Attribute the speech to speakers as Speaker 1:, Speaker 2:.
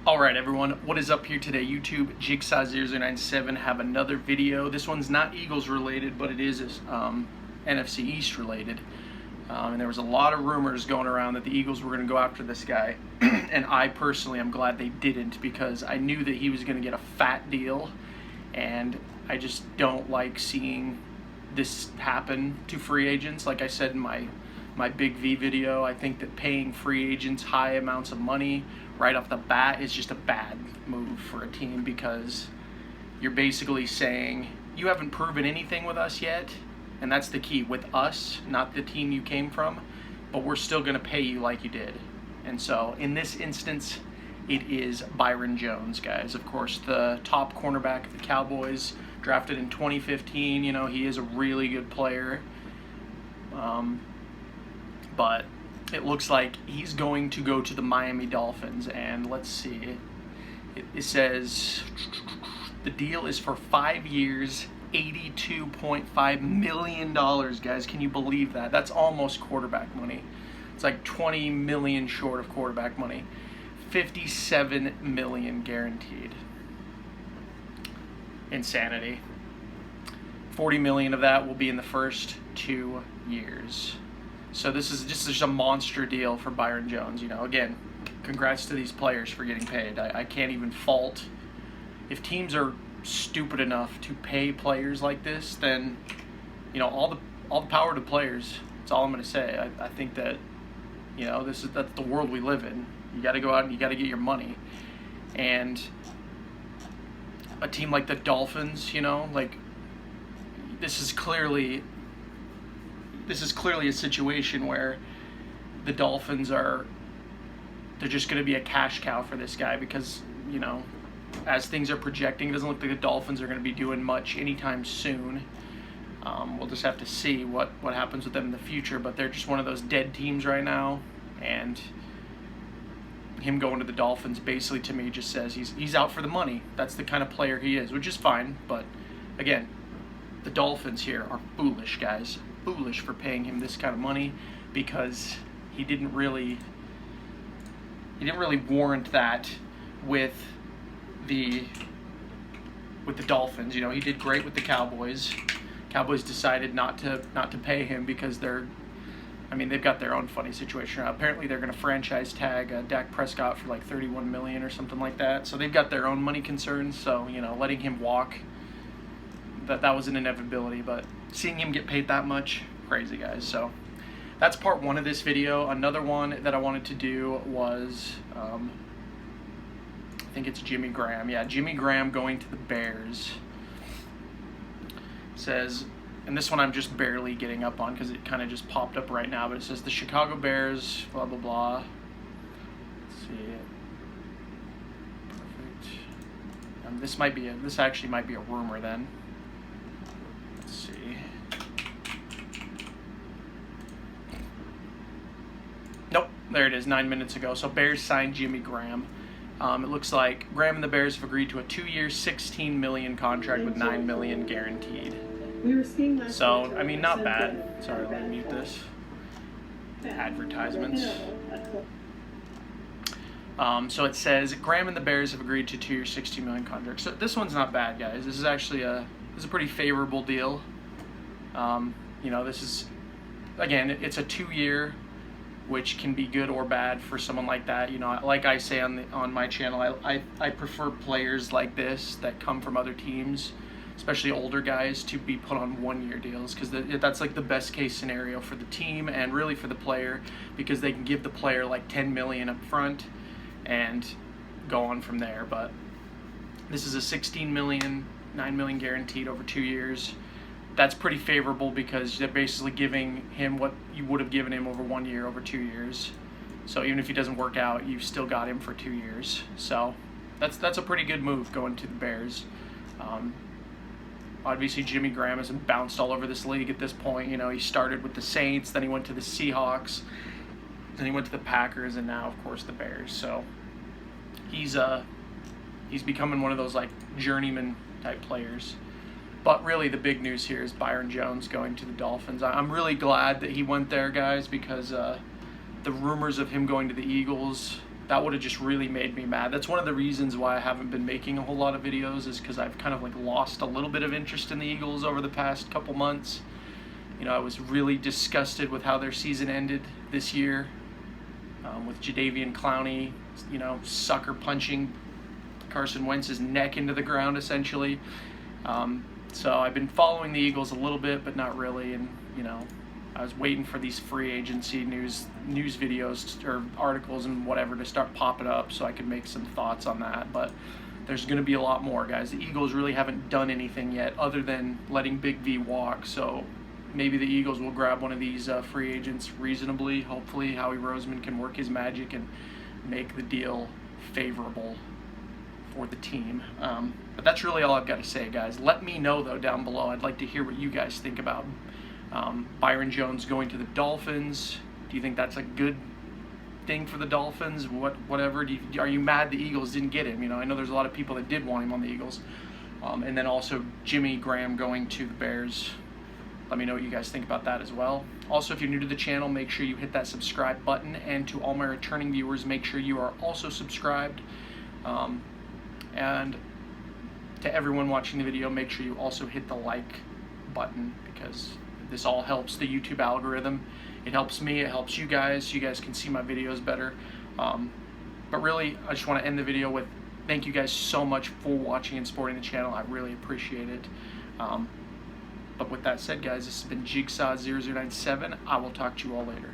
Speaker 1: Alright everyone, what is up here today? YouTube, Jigsaw0097 have another video. This one's not Eagles related, but it is NFC East related. And there was a lot of rumors going around that the Eagles were going to go after this guy. And I personally am glad they didn't, because I knew that he was going to get a fat deal. And I just don't like seeing this happen to free agents. Like I said in my Big V video, I think that paying free agents high amounts of money right off the bat is just a bad move for a team, because you're basically saying you haven't proven anything with us yet, and that's the key, with us, not the team you came from, but we're still going to pay you like you did. And so in this instance, it is Byron Jones, guys. Of course, the top cornerback of the Cowboys, drafted in 2015. You know, he is a really good player. But it looks like he's going to go to the Miami Dolphins, and let's see. It says the deal is for 5 years, $82.5 million, guys. Can you believe that? That's almost quarterback money. It's like 20 million short of quarterback money. 57 million guaranteed. Insanity. 40 million of that will be in the first 2 years. So this is just a monster deal for Byron Jones. You know, again, congrats to these players for getting paid. I can't even fault. If teams are stupid enough to pay players like this, then, you know, all the power to players. That's all I'm going to say. I think that, you know, that's the world we live in. You got to go out and you got to get your money. And a team like the Dolphins, you know, like, this is clearly a situation where the Dolphins they're just going to be a cash cow for this guy, because, you know, as things are projecting, it doesn't look like the Dolphins are going to be doing much anytime soon. We'll just have to see what happens with them in the future, but they're just one of those dead teams right now, and him going to the Dolphins basically, to me, just says he's out for the money. That's the kind of player he is, which is fine, but again, the Dolphins here are foolish, guys. Foolish for paying him this kind of money, because he didn't really warrant that with the Dolphins. You know, he did great with the Cowboys. Cowboys decided not to pay him because they've got their own funny situation. Apparently they're going to franchise tag Dak Prescott for like $31 million or something like that. So they've got their own money concerns. So, you know, letting him walk, that was an inevitability, but seeing him get paid that much, crazy, guys. So that's part one of this video. Another one that I wanted to do was, I think it's Jimmy Graham. Yeah, Jimmy Graham going to the Bears. It says, and this one I'm just barely getting up on because it kind of just popped up right now, but it says the Chicago Bears, blah, blah, blah. Let's see. Perfect. This actually might be a rumor then. Let's see. Nope, there it is, 9 minutes ago. So Bears signed Jimmy Graham. It looks like Graham and the Bears have agreed to a 2-year, $16 million contract with $9 million guaranteed. So, I mean, not bad. Sorry, let me mute this. Advertisements. So it says Graham and the Bears have agreed to a 2-year, $16 million contract. So this one's not bad, guys. This is actually a pretty favorable deal. You know, this is, again, it's a 2-year, which can be good or bad for someone like that. You know, like I say on my channel, I prefer players like this that come from other teams, especially older guys, to be put on 1-year deals, because that's like the best case scenario for the team and really for the player, because they can give the player like $10 million up front and go on from there. But this is a $16 million, $9 million guaranteed over 2 years. That's pretty favorable, because they're basically giving him what you would have given him over 1 year, over 2 years. So even if he doesn't work out, you've still got him for 2 years. So that's a pretty good move going to the Bears. Obviously, Jimmy Graham has bounced all over this league at this point. You know, he started with the Saints, then he went to the Seahawks, then he went to the Packers, and now, of course, the Bears. So he's becoming one of those like journeyman type players. But really, the big news here is Byron Jones going to the Dolphins. I'm really glad that he went there, guys, because the rumors of him going to the Eagles that would have just really made me mad. That's one of the reasons why I haven't been making a whole lot of videos, is because I've kind of like lost a little bit of interest in the Eagles over the past couple months. You know, I was really disgusted with how their season ended this year, with Jadeveon Clowney, you know, sucker punching Carson Wentz's neck into the ground essentially. So I've been following the Eagles a little bit, but not really. And you know, I was waiting for these free agency news videos or articles and whatever to start popping up so I could make some thoughts on that. But there's going to be a lot more, guys. The Eagles really haven't done anything yet other than letting Big V walk. So maybe the Eagles will grab one of these free agents reasonably. Hopefully Howie Roseman can work his magic and make the deal favorable for the team. But that's really all I've got to say, guys. Let me know, though, down below. I'd like to hear what you guys think about Byron Jones going to the Dolphins. Do you think that's a good thing for the Dolphins? Whatever. Are you mad the Eagles didn't get him? You know, I know there's a lot of people that did want him on the Eagles. And then also Jimmy Graham going to the Bears. Let me know what you guys think about that as well. Also, if you're new to the channel, make sure you hit that subscribe button. And to all my returning viewers, make sure you are also subscribed. And to everyone watching the video, make sure you also hit the like button, because this all helps the YouTube algorithm. It helps me, it helps you guys, so you guys can see my videos better. But really, I just want to end the video with thank you guys so much for watching and supporting the channel. I really appreciate it. But with that said, guys, this has been Jigsaw0097. I will talk to you all later.